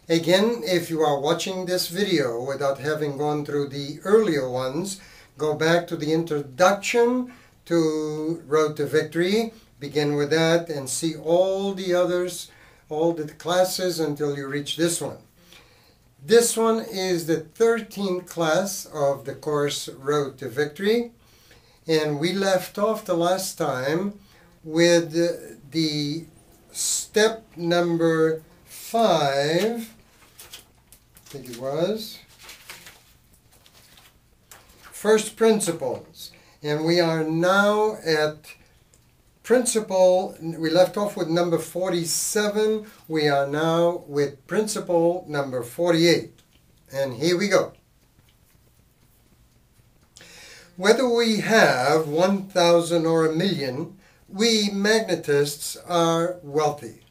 Again, if you are watching this video without having gone through the earlier ones, go back to the introduction to Road to Victory, begin with that and see all the others, all the classes until you reach this one. This one is the 13th class of the course Road to Victory, and we left off the last time with the step number 5, I think it was, first principles. And we are now at principle, we left off with number 47, we are now with principle number 48. And here we go. Whether we have 1,000 or 1,000,000, we magnetists are wealthy.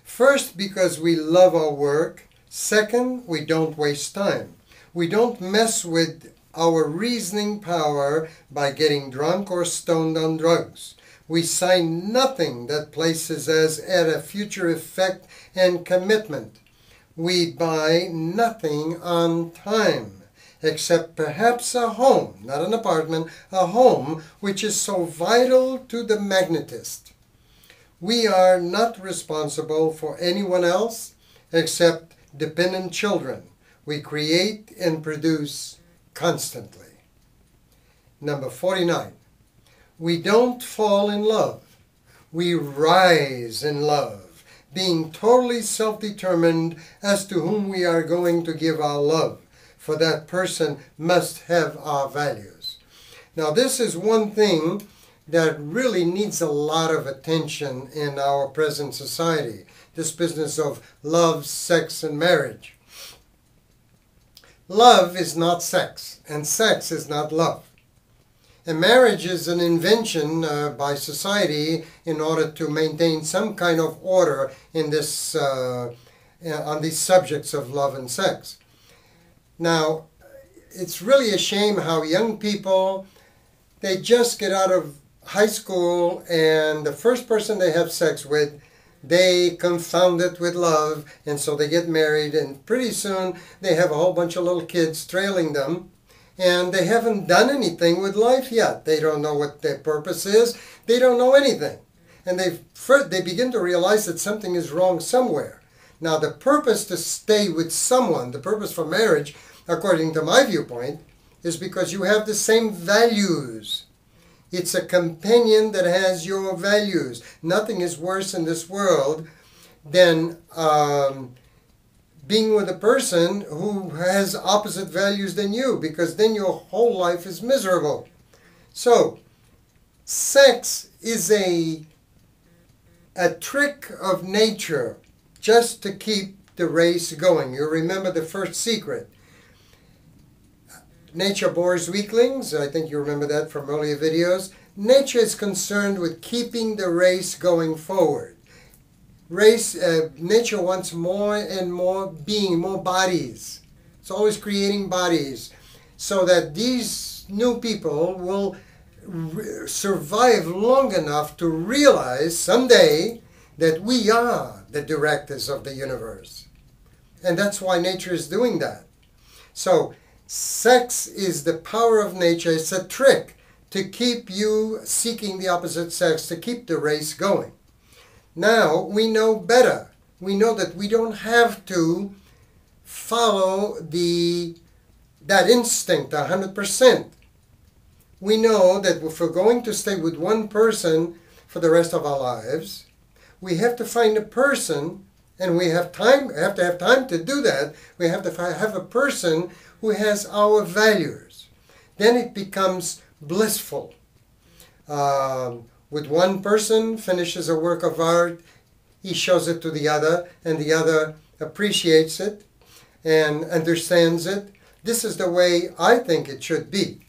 First, because we love our work. Second, we don't waste time. We don't mess with our reasoning power by getting drunk or stoned on drugs. We sign nothing that places us at a future effect and commitment. We buy nothing on time, except perhaps a home, not an apartment, a home which is so vital to the magnetist. We are not responsible for anyone else except dependent children. We create and produce constantly. Number 49. We don't fall in love. We rise in love, being totally self-determined as to whom we are going to give our love, for that person must have our values. Now this is one thing that really needs a lot of attention in our present society. This business of love, sex, and marriage. Love is not sex, and sex is not love. And marriage is an invention by society in order to maintain some kind of order in this, on these subjects of love and sex. Now, it's really a shame how young people, they just get out of high school and the first person they have sex with, they confound it with love, and so they get married, and pretty soon they have a whole bunch of little kids trailing them, and they haven't done anything with life yet. They don't know what their purpose is. They don't know anything. And they begin to realize that something is wrong somewhere. Now, the purpose to stay with someone, the purpose for marriage, according to my viewpoint, is because you have the same values. It's a companion that has your values. Nothing is worse in this world than being with a person who has opposite values than you, because then your whole life is miserable. So, sex is a trick of nature just to keep the race going. You remember the first secret. Nature bores weaklings. I think you remember that from earlier videos. Nature is concerned with keeping the race going forward. Nature wants more and more being, more bodies. It's always creating bodies so that these new people will survive long enough to realize someday that we are the directors of the universe. And that's why nature is doing that. So, sex is the power of nature. It's a trick to keep you seeking the opposite sex, to keep the race going. Now, we know better. We know that we don't have to follow that instinct 100%. We know that if we're going to stay with one person for the rest of our lives, we have to find a person, and we have to have time to do that. We have to have a person who has our values. Then it becomes blissful. With one person, finishes a work of art, he shows it to the other, and the other appreciates it and understands it. This is the way I think it should be.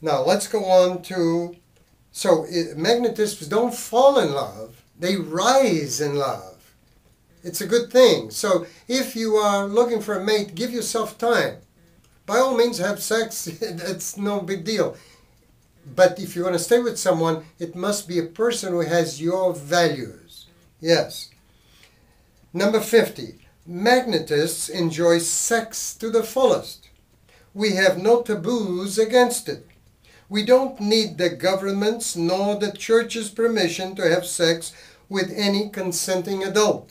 Now let's go on to, so magnetists don't fall in love, they rise in love. It's a good thing. So if you are looking for a mate, give yourself time. By all means, have sex. It's no big deal. But if you want to stay with someone, it must be a person who has your values. Yes. Number 50. Magnetists enjoy sex to the fullest. We have no taboos against it. We don't need the government's nor the church's permission to have sex with any consenting adult.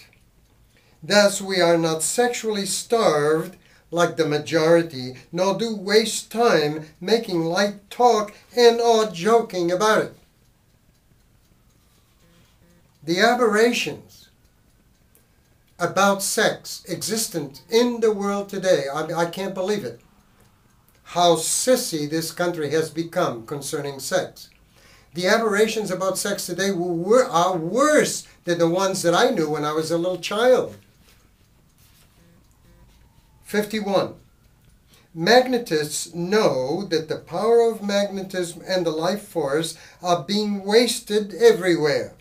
Thus, we are not sexually starved like the majority, nor do waste time making light talk and or joking about it. The aberrations about sex existent in the world today, I can't believe it. How sissy this country has become concerning sex. The aberrations about sex today are worse than the ones that I knew when I was a little child. 51. Magnetists know that the power of magnetism and the life force are being wasted everywhere.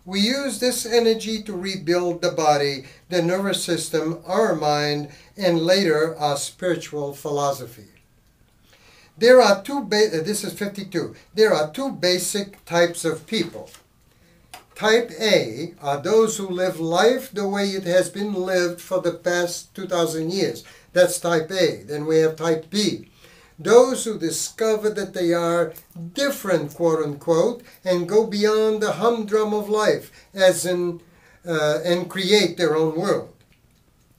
We use this energy to rebuild the body, the nervous system, our mind, and later our spiritual philosophy. There are this is 52. There are two basic types of people. Type A are those who live life the way it has been lived for the past 2,000 years. That's type A. Then we have type B. Those who discover that they are different, quote unquote, and go beyond the humdrum of life, as in, and create their own world.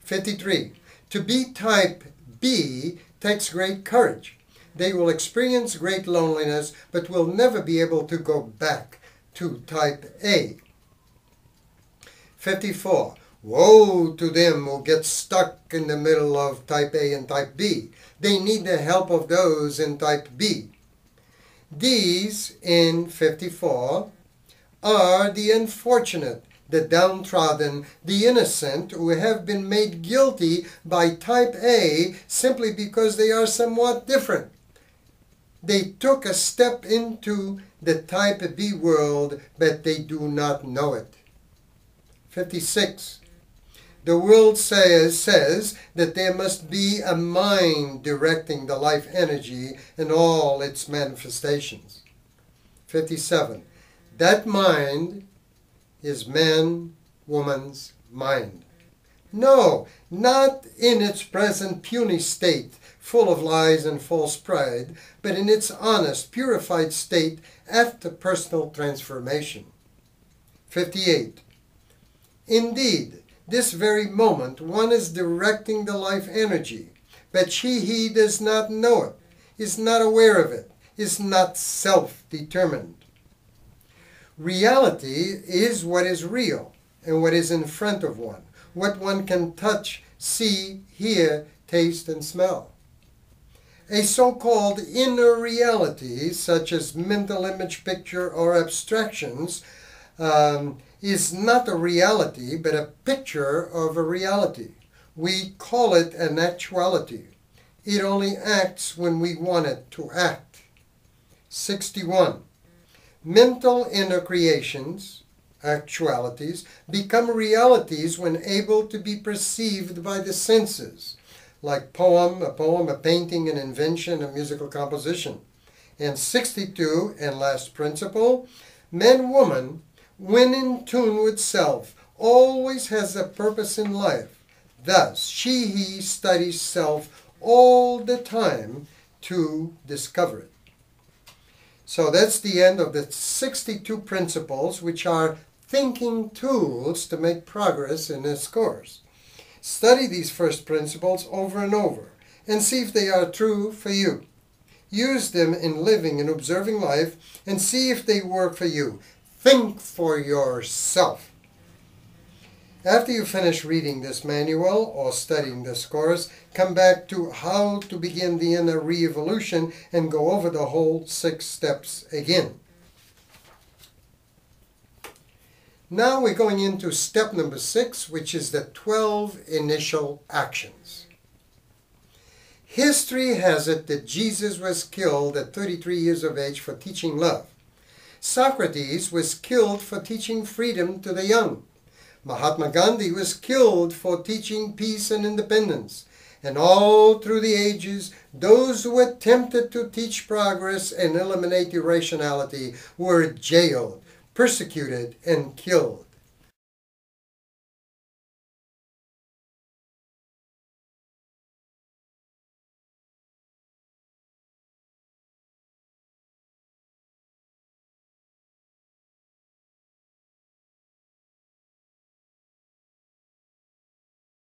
53. To be type B takes great courage. They will experience great loneliness, but will never be able to go back to type A. 54. Woe to them who get stuck in the middle of type A and type B. They need the help of those in type B. These, in 54, are the unfortunate, the downtrodden, the innocent, who have been made guilty by type A simply because they are somewhat different. They took a step into the type B world, but they do not know it. 56. The world says that there must be a mind directing the life energy in all its manifestations. 57. That mind is man, woman's mind. No, not in its present puny state, full of lies and false pride, but in its honest, purified state after personal transformation. 58. Indeed, this very moment one is directing the life energy, but he does not know it, is not aware of it, is not self-determined. Reality is what is real and what is in front of one, what one can touch, see, hear, taste, and smell. A so-called inner reality, such as mental image, picture, or abstractions, is not a reality, but a picture of a reality. We call it an actuality. It only acts when we want it to act. 61. Mental inner creations, actualities, become realities when able to be perceived by the senses, like a poem, a painting, an invention, a musical composition. And 62, and last principle, man-woman, when in tune with self, always has a purpose in life. Thus, he studies self all the time to discover it. So that's the end of the 62 principles, which are thinking tools to make progress in this course. Study these first principles over and over and see if they are true for you. Use them in living and observing life and see if they work for you. Think for yourself. After you finish reading this manual or studying this course, come back to how to begin the inner re-evolution and go over the whole 6 steps again. Now we're going into step number 6, which is the 12 initial actions. History has it that Jesus was killed at 33 years of age for teaching love. Socrates was killed for teaching freedom to the young. Mahatma Gandhi was killed for teaching peace and independence. And all through the ages, those who attempted to teach progress and eliminate irrationality were jailed, persecuted, and killed.